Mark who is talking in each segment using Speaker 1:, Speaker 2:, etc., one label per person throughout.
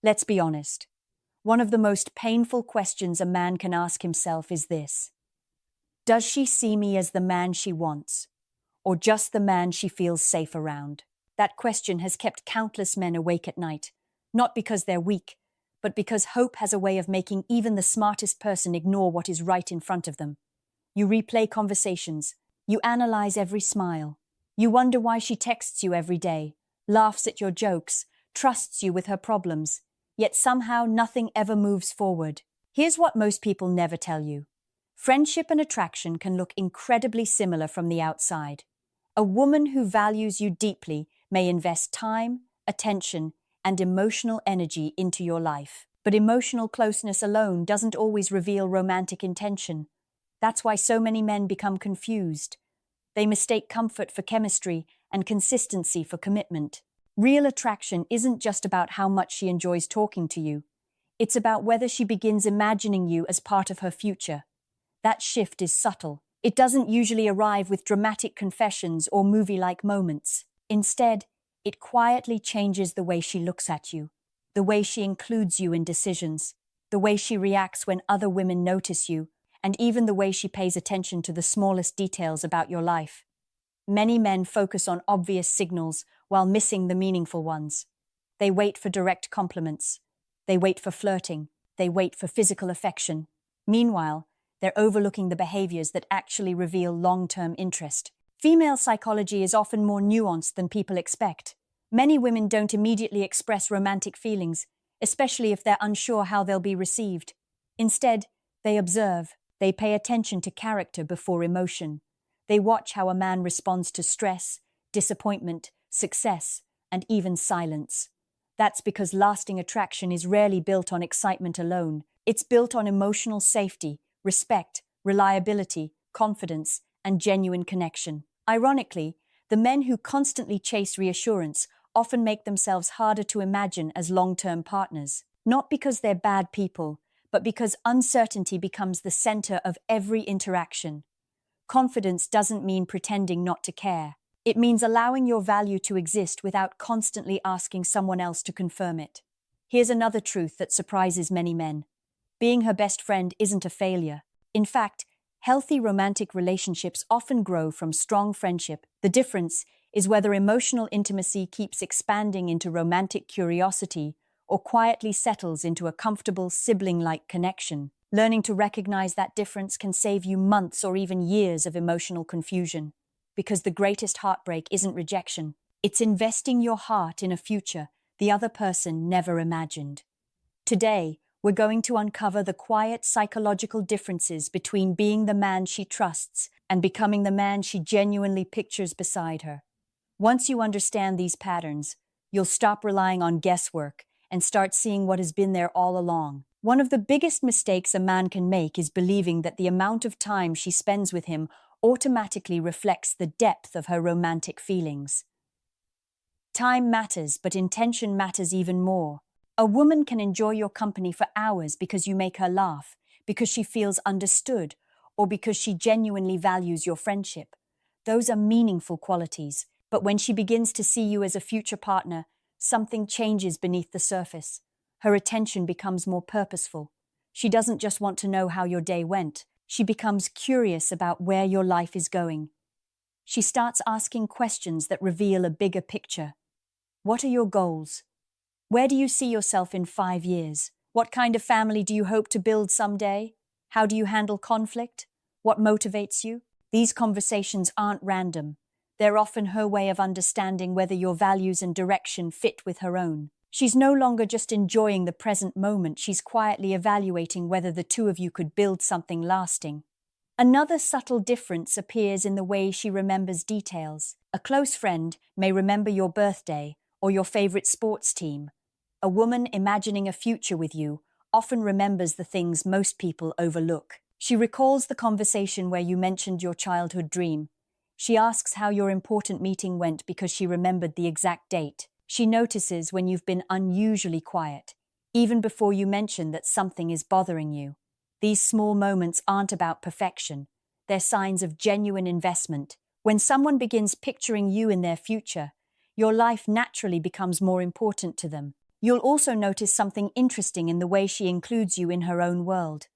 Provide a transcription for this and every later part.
Speaker 1: Let's be honest. One of the most painful questions a man can ask himself is this: does she see me as the man she wants, or just the man she feels safe around? That question has kept countless men awake at night, not because they're weak, but because hope has a way of making even the smartest person ignore what is right in front of them. You replay conversations, you analyze every smile, you wonder why she texts you every day, laughs at your jokes, trusts you with her problems, yet somehow nothing ever moves forward. Here's what most people never tell you. Friendship and attraction can look incredibly similar from the outside. A woman who values you deeply may invest time, attention, and emotional energy into your life. But emotional closeness alone doesn't always reveal romantic intention. That's why so many men become confused. They mistake comfort for chemistry and consistency for commitment. Real attraction isn't just about how much she enjoys talking to you. It's about whether she begins imagining you as part of her future. That shift is subtle. It doesn't usually arrive with dramatic confessions or movie-like moments. Instead, it quietly changes the way she looks at you, the way she includes you in decisions, the way she reacts when other women notice you, and even the way she pays attention to the smallest details about your life. Many men focus on obvious signals while missing the meaningful ones. They wait for direct compliments. They wait for flirting. They wait for physical affection. Meanwhile, they're overlooking the behaviors that actually reveal long-term interest. Female psychology is often more nuanced than people expect. Many women don't immediately express romantic feelings, especially if they're unsure how they'll be received. Instead, they observe. They pay attention to character before emotion. They watch how a man responds to stress, disappointment, success, and even silence. That's because lasting attraction is rarely built on excitement alone. It's built on emotional safety, respect, reliability, confidence, and genuine connection. Ironically, the men who constantly chase reassurance often make themselves harder to imagine as long-term partners. Not because they're bad people, but because uncertainty becomes the center of every interaction. Confidence doesn't mean pretending not to care. It means allowing your value to exist without constantly asking someone else to confirm it. Here's another truth that surprises many men. Being her best friend isn't a failure. In fact, healthy romantic relationships often grow from strong friendship. The difference is whether emotional intimacy keeps expanding into romantic curiosity or quietly settles into a comfortable sibling-like connection. Learning to recognize that difference can save you months or even years of emotional confusion. Because the greatest heartbreak isn't rejection. It's investing your heart in a future the other person never imagined. Today, we're going to uncover the quiet psychological differences between being the man she trusts and becoming the man she genuinely pictures beside her. Once you understand these patterns, you'll stop relying on guesswork and start seeing what has been there all along. One of the biggest mistakes a man can make is believing that the amount of time she spends with him automatically reflects the depth of her romantic feelings. Time matters, but intention matters even more. A woman can enjoy your company for hours because you make her laugh, because she feels understood, or because she genuinely values your friendship. Those are meaningful qualities, but when she begins to see you as a future partner, something changes beneath the surface. Her attention becomes more purposeful. She doesn't just want to know how your day went. She becomes curious about where your life is going. She starts asking questions that reveal a bigger picture. What are your goals? Where do you see yourself in 5 years? What kind of family do you hope to build someday? How do you handle conflict? What motivates you? These conversations aren't random. They're often her way of understanding whether your values and direction fit with her own. She's no longer just enjoying the present moment, she's quietly evaluating whether the two of you could build something lasting. Another subtle difference appears in the way she remembers details. A close friend may remember your birthday or your favorite sports team. A woman imagining a future with you often remembers the things most people overlook. She recalls the conversation where you mentioned your childhood dream. She asks how your important meeting went because she remembered the exact date. She notices when you've been unusually quiet, even before you mention that something is bothering you. These small moments aren't about perfection. They're signs of genuine investment. When someone begins picturing you in their future, your life naturally becomes more important to them. You'll also notice something interesting in the way she includes you in her own world.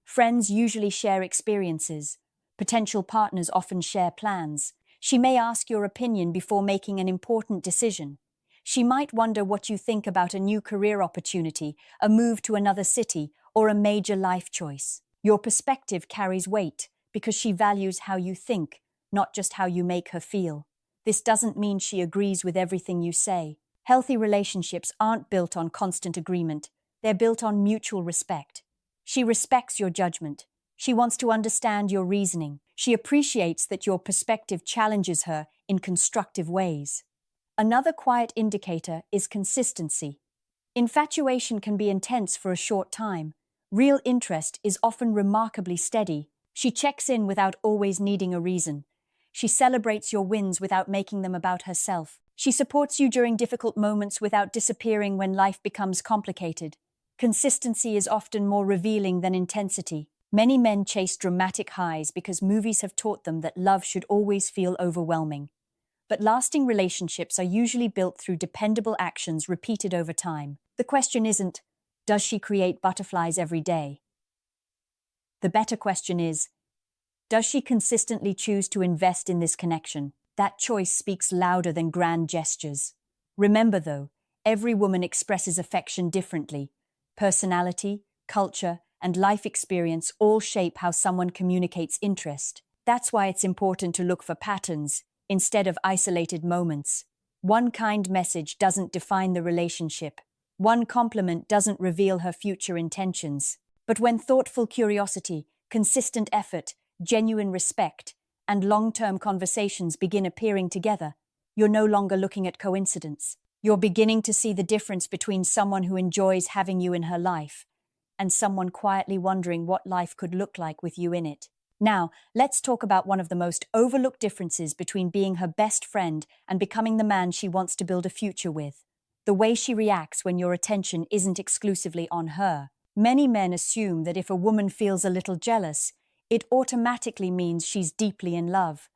Speaker 1: Friends usually share experiences. Potential partners often share plans. She may ask your opinion before making an important decision. She might wonder what you think about a new career opportunity, a move to another city, or a major life choice. Your perspective carries weight because she values how you think, not just how you make her feel. This doesn't mean she agrees with everything you say. Healthy relationships aren't built on constant agreement. They're built on mutual respect. She respects your judgment. She wants to understand your reasoning. She appreciates that your perspective challenges her in constructive ways. Another quiet indicator is consistency. Infatuation can be intense for a short time. Real interest is often remarkably steady. She checks in without always needing a reason. She celebrates your wins without making them about herself. She supports you during difficult moments without disappearing when life becomes complicated. Consistency is often more revealing than intensity. Many men chase dramatic highs because movies have taught them that love should always feel overwhelming. But lasting relationships are usually built through dependable actions repeated over time. The question isn't, does she create butterflies every day? The better question is, does she consistently choose to invest in this connection? That choice speaks louder than grand gestures. Remember, though, every woman expresses affection differently. Personality, culture, and life experience all shape how someone communicates interest. That's why it's important to look for patterns instead of isolated moments. One kind message doesn't define the relationship. One compliment doesn't reveal her future intentions. But when thoughtful curiosity, consistent effort, genuine respect, and long-term conversations begin appearing together, you're no longer looking at coincidence. You're beginning to see the difference between someone who enjoys having you in her life and someone quietly wondering what life could look like with you in it. Now, let's talk about one of the most overlooked differences between being her best friend and becoming the man she wants to build a future with. The way she reacts when your attention isn't exclusively on her. Many men assume that if a woman feels a little jealous, it automatically means she's deeply in love.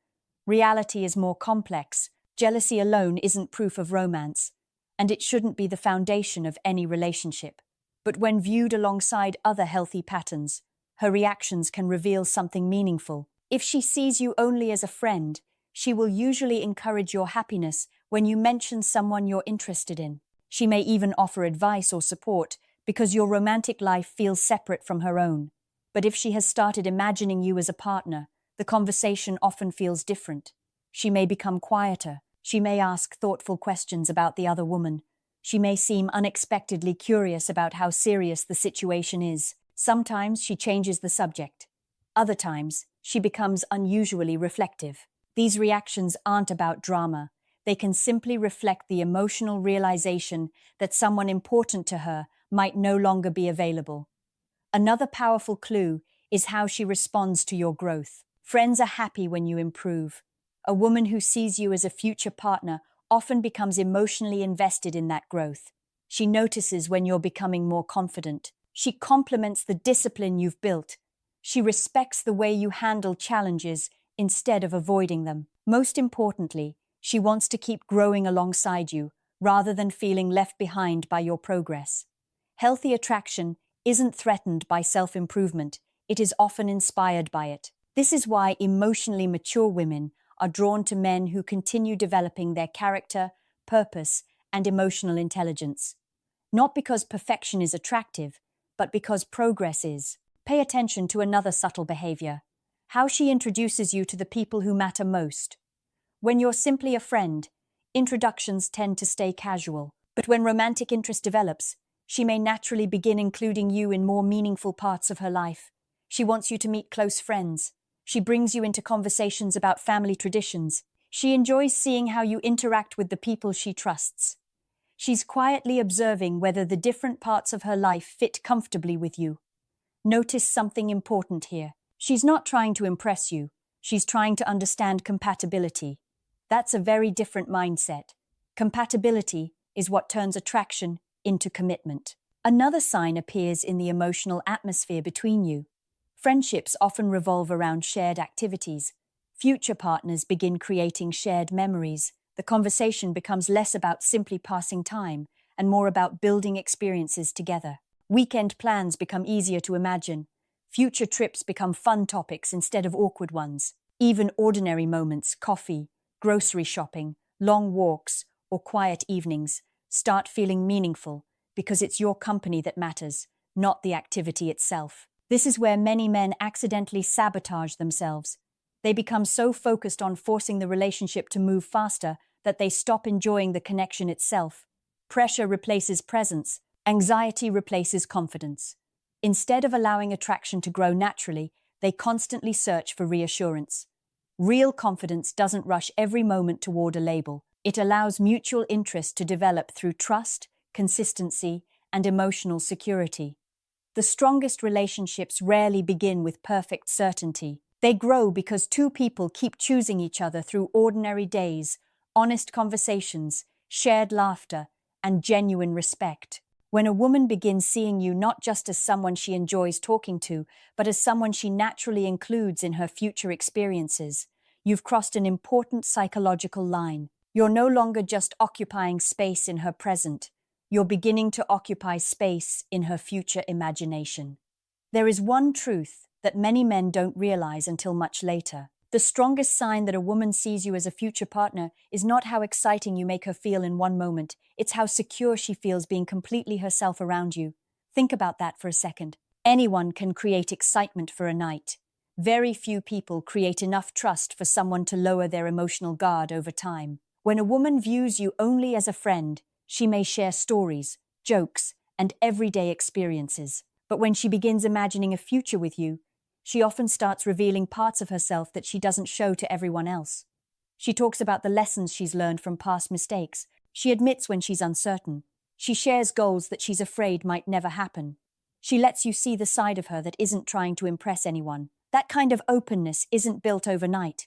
Speaker 1: Reality is more complex. Jealousy alone isn't proof of romance, and it shouldn't be the foundation of any relationship. But when viewed alongside other healthy patterns, her reactions can reveal something meaningful. If she sees you only as a friend, she will usually encourage your happiness when you mention someone you're interested in. She may even offer advice or support because your romantic life feels separate from her own. But if she has started imagining you as a partner, the conversation often feels different. She may become quieter. She may ask thoughtful questions about the other woman. She may seem unexpectedly curious about how serious the situation is. Sometimes she changes the subject. Other times, she becomes unusually reflective. These reactions aren't about drama. They can simply reflect the emotional realization that someone important to her might no longer be available. Another powerful clue is how she responds to your growth. Friends are happy when you improve. A woman who sees you as a future partner often becomes emotionally invested in that growth. She notices when you're becoming more confident. She compliments the discipline you've built. She respects the way you handle challenges instead of avoiding them. Most importantly, she wants to keep growing alongside you rather than feeling left behind by your progress. Healthy attraction isn't threatened by self-improvement. It is often inspired by it. This is why emotionally mature women are drawn to men who continue developing their character, purpose, and emotional intelligence. Not because perfection is attractive, but because progress is. Pay attention to another subtle behavior: how she introduces you to the people who matter most. When you're simply a friend, introductions tend to stay casual. But when romantic interest develops, she may naturally begin including you in more meaningful parts of her life. She wants you to meet close friends. She brings you into conversations about family traditions. She enjoys seeing how you interact with the people she trusts. She's quietly observing whether the different parts of her life fit comfortably with you. Notice something important here. She's not trying to impress you. She's trying to understand compatibility. That's a very different mindset. Compatibility is what turns attraction into commitment. Another sign appears in the emotional atmosphere between you. Friendships often revolve around shared activities. Future partners begin creating shared memories. The conversation becomes less about simply passing time and more about building experiences together. Weekend plans become easier to imagine. Future trips become fun topics instead of awkward ones. Even ordinary moments, coffee, grocery shopping, long walks, or quiet evenings, start feeling meaningful because it's your company that matters, not the activity itself. This is where many men accidentally sabotage themselves. They become so focused on forcing the relationship to move faster that they stop enjoying the connection itself. Pressure replaces presence, anxiety replaces confidence. Instead of allowing attraction to grow naturally, they constantly search for reassurance. Real confidence doesn't rush every moment toward a label. It allows mutual interest to develop through trust, consistency, and emotional security. The strongest relationships rarely begin with perfect certainty. They grow because two people keep choosing each other through ordinary days, honest conversations, shared laughter, and genuine respect. When a woman begins seeing you not just as someone she enjoys talking to, but as someone she naturally includes in her future experiences, you've crossed an important psychological line. You're no longer just occupying space in her present. You're beginning to occupy space in her future imagination. There is one truth that many men don't realize until much later. The strongest sign that a woman sees you as a future partner is not how exciting you make her feel in one moment, it's how secure she feels being completely herself around you. Think about that for a second. Anyone can create excitement for a night. Very few people create enough trust for someone to lower their emotional guard over time. When a woman views you only as a friend, she may share stories, jokes, and everyday experiences. But when she begins imagining a future with you, she often starts revealing parts of herself that she doesn't show to everyone else. She talks about the lessons she's learned from past mistakes. She admits when she's uncertain. She shares goals that she's afraid might never happen. She lets you see the side of her that isn't trying to impress anyone. That kind of openness isn't built overnight.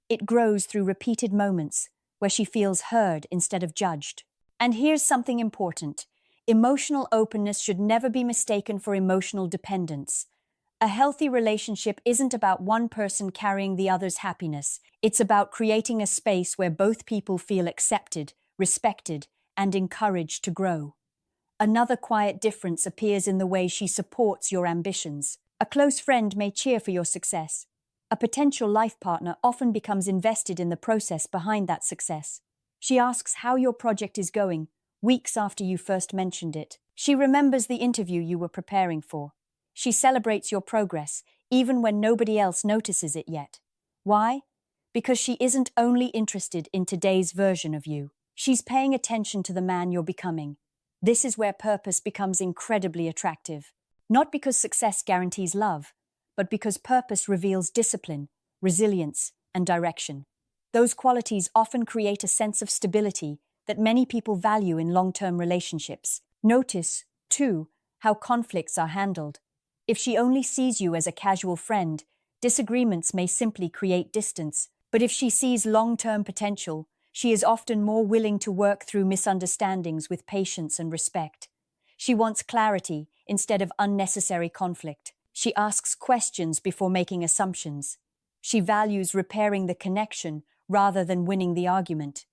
Speaker 1: It grows through repeated moments where she feels heard instead of judged. And here's something important. Emotional openness should never be mistaken for emotional dependence. A healthy relationship isn't about one person carrying the other's happiness. It's about creating a space where both people feel accepted, respected, and encouraged to grow. Another quiet difference appears in the way she supports your ambitions. A close friend may cheer for your success. A potential life partner often becomes invested in the process behind that success. She asks how your project is going, weeks after you first mentioned it. She remembers the interview you were preparing for. She celebrates your progress, even when nobody else notices it yet. Why? Because she isn't only interested in today's version of you. She's paying attention to the man you're becoming. This is where purpose becomes incredibly attractive. Not because success guarantees love, but because purpose reveals discipline, resilience, and direction. Those qualities often create a sense of stability that many people value in long-term relationships. Notice, too, how conflicts are handled. If she only sees you as a casual friend, disagreements may simply create distance. But if she sees long-term potential, she is often more willing to work through misunderstandings with patience and respect. She wants clarity instead of unnecessary conflict. She asks questions before making assumptions. She values repairing the connection rather than winning the argument.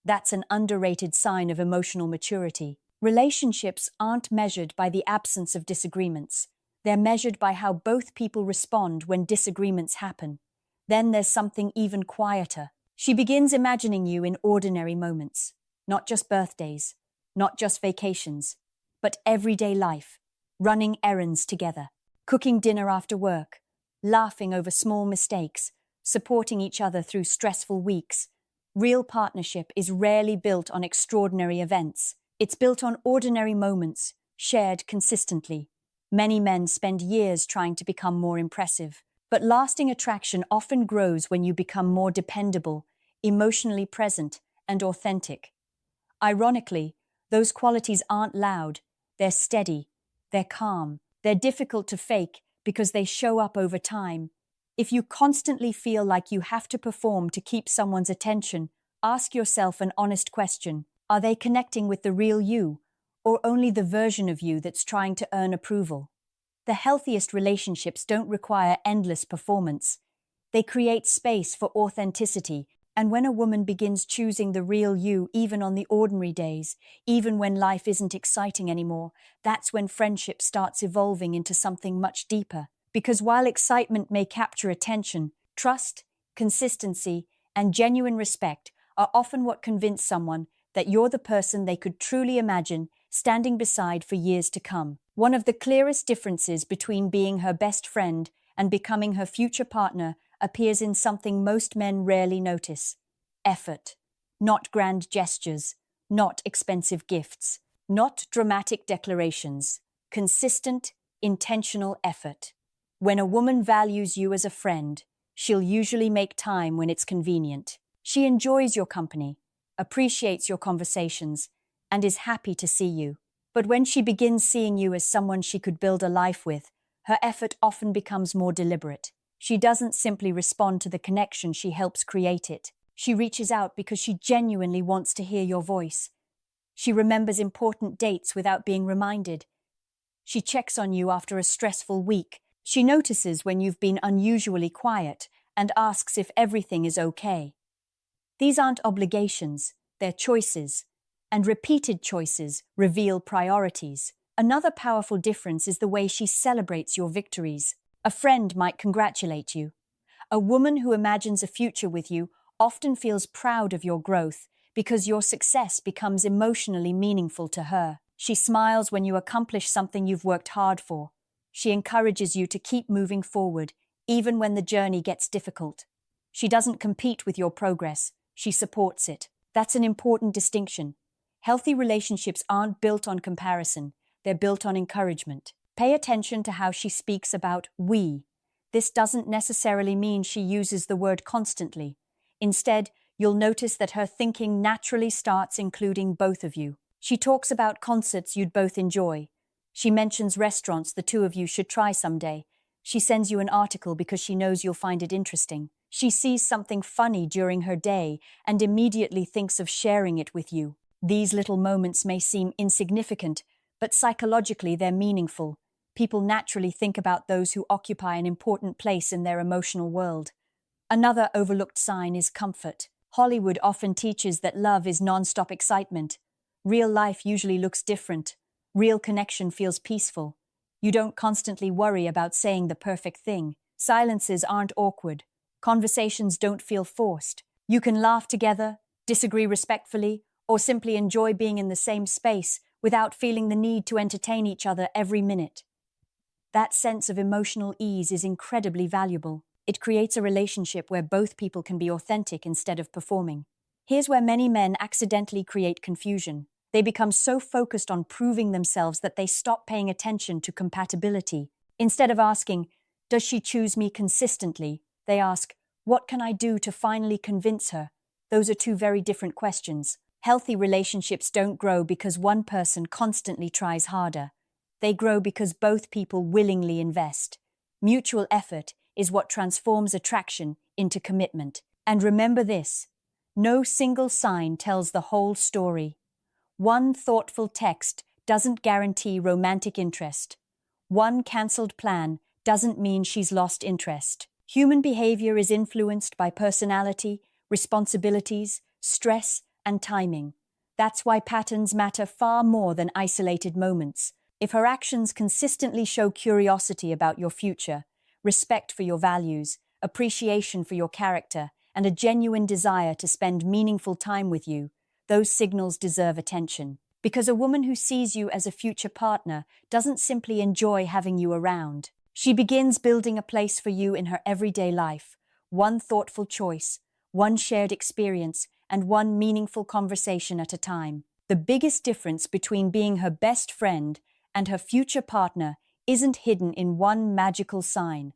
Speaker 1: That's an underrated sign of emotional maturity. Relationships aren't measured by the absence of disagreements. They're measured by how both people respond when disagreements happen. Then there's something even quieter. She begins imagining you in ordinary moments, not just birthdays, not just vacations, but everyday life, running errands together, cooking dinner after work, laughing over small mistakes, supporting each other through stressful weeks. Real partnership is rarely built on extraordinary events. It's built on ordinary moments, shared consistently. Many men spend years trying to become more impressive, but lasting attraction often grows when you become more dependable, emotionally present, and authentic. Ironically, those qualities aren't loud, they're steady, they're calm, they're difficult to fake because they show up over time. If you constantly feel like you have to perform to keep someone's attention, ask yourself an honest question. Are they connecting with the real you, or only the version of you that's trying to earn approval? The healthiest relationships don't require endless performance. They create space for authenticity, And when a woman begins choosing the real you, even on the ordinary days, even when life isn't exciting anymore, that's when friendship starts evolving into something much deeper. Because while excitement may capture attention, trust, consistency, and genuine respect are often what convince someone that you're the person they could truly imagine standing beside for years to come. One of the clearest differences between being her best friend and becoming her future partner appears in something most men rarely notice: effort. Not grand gestures, not expensive gifts, not dramatic declarations. Consistent, intentional effort. When a woman values you as a friend, she'll usually make time when it's convenient. She enjoys your company, appreciates your conversations, and is happy to see you. But when she begins seeing you as someone she could build a life with, her effort often becomes more deliberate. She doesn't simply respond to the connection, she helps create it. She reaches out because she genuinely wants to hear your voice. She remembers important dates without being reminded. She checks on you after a stressful week. She notices when you've been unusually quiet and asks if everything is okay. These aren't obligations, they're choices, and repeated choices reveal priorities. Another powerful difference is the way she celebrates your victories. A friend might congratulate you. A woman who imagines a future with you often feels proud of your growth because your success becomes emotionally meaningful to her. She smiles when you accomplish something you've worked hard for. She encourages you to keep moving forward, even when the journey gets difficult. She doesn't compete with your progress, she supports it. That's an important distinction. Healthy relationships aren't built on comparison, they're built on encouragement. Pay attention to how she speaks about we. This doesn't necessarily mean she uses the word constantly. Instead, you'll notice that her thinking naturally starts including both of you. She talks about concerts you'd both enjoy. She mentions restaurants the two of you should try someday. She sends you an article because she knows you'll find it interesting. She sees something funny during her day and immediately thinks of sharing it with you. These little moments may seem insignificant, but psychologically they're meaningful. People naturally think about those who occupy an important place in their emotional world. Another overlooked sign is comfort. Hollywood often teaches that love is non-stop excitement. Real life usually looks different. Real connection feels peaceful. You don't constantly worry about saying the perfect thing. Silences aren't awkward. Conversations don't feel forced. You can laugh together, disagree respectfully, or simply enjoy being in the same space without feeling the need to entertain each other every minute. That sense of emotional ease is incredibly valuable. It creates a relationship where both people can be authentic instead of performing. Here's where many men accidentally create confusion. They become so focused on proving themselves that they stop paying attention to compatibility. Instead of asking, "Does she choose me consistently?" they ask, "What can I do to finally convince her?" Those are two very different questions. Healthy relationships don't grow because one person constantly tries harder. They grow because both people willingly invest. Mutual effort is what transforms attraction into commitment. And remember this: no single sign tells the whole story. One thoughtful text doesn't guarantee romantic interest. One cancelled plan doesn't mean she's lost interest. Human behavior is influenced by personality, responsibilities, stress, and timing. That's why patterns matter far more than isolated moments. If her actions consistently show curiosity about your future, respect for your values, appreciation for your character, and a genuine desire to spend meaningful time with you, those signals deserve attention. Because a woman who sees you as a future partner doesn't simply enjoy having you around. She begins building a place for you in her everyday life, one thoughtful choice, one shared experience, and one meaningful conversation at a time. The biggest difference between being her best friend and her future partner isn't hidden in one magical sign.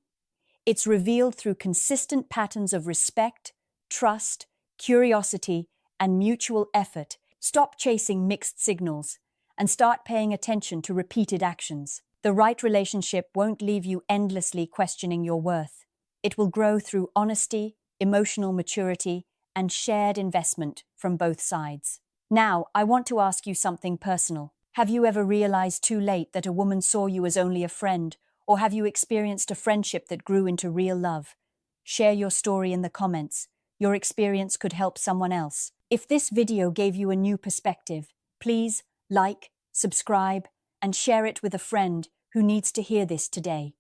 Speaker 1: It's revealed through consistent patterns of respect, trust, curiosity, and mutual effort. Stop chasing mixed signals and start paying attention to repeated actions. The right relationship won't leave you endlessly questioning your worth. It will grow through honesty, emotional maturity, and shared investment from both sides. Now, I want to ask you something personal. Have you ever realized too late that a woman saw you as only a friend, or have you experienced a friendship that grew into real love? Share your story in the comments. your experience could help someone else. If this video gave you a new perspective, please like, subscribe, and share it with a friend who needs to hear this today.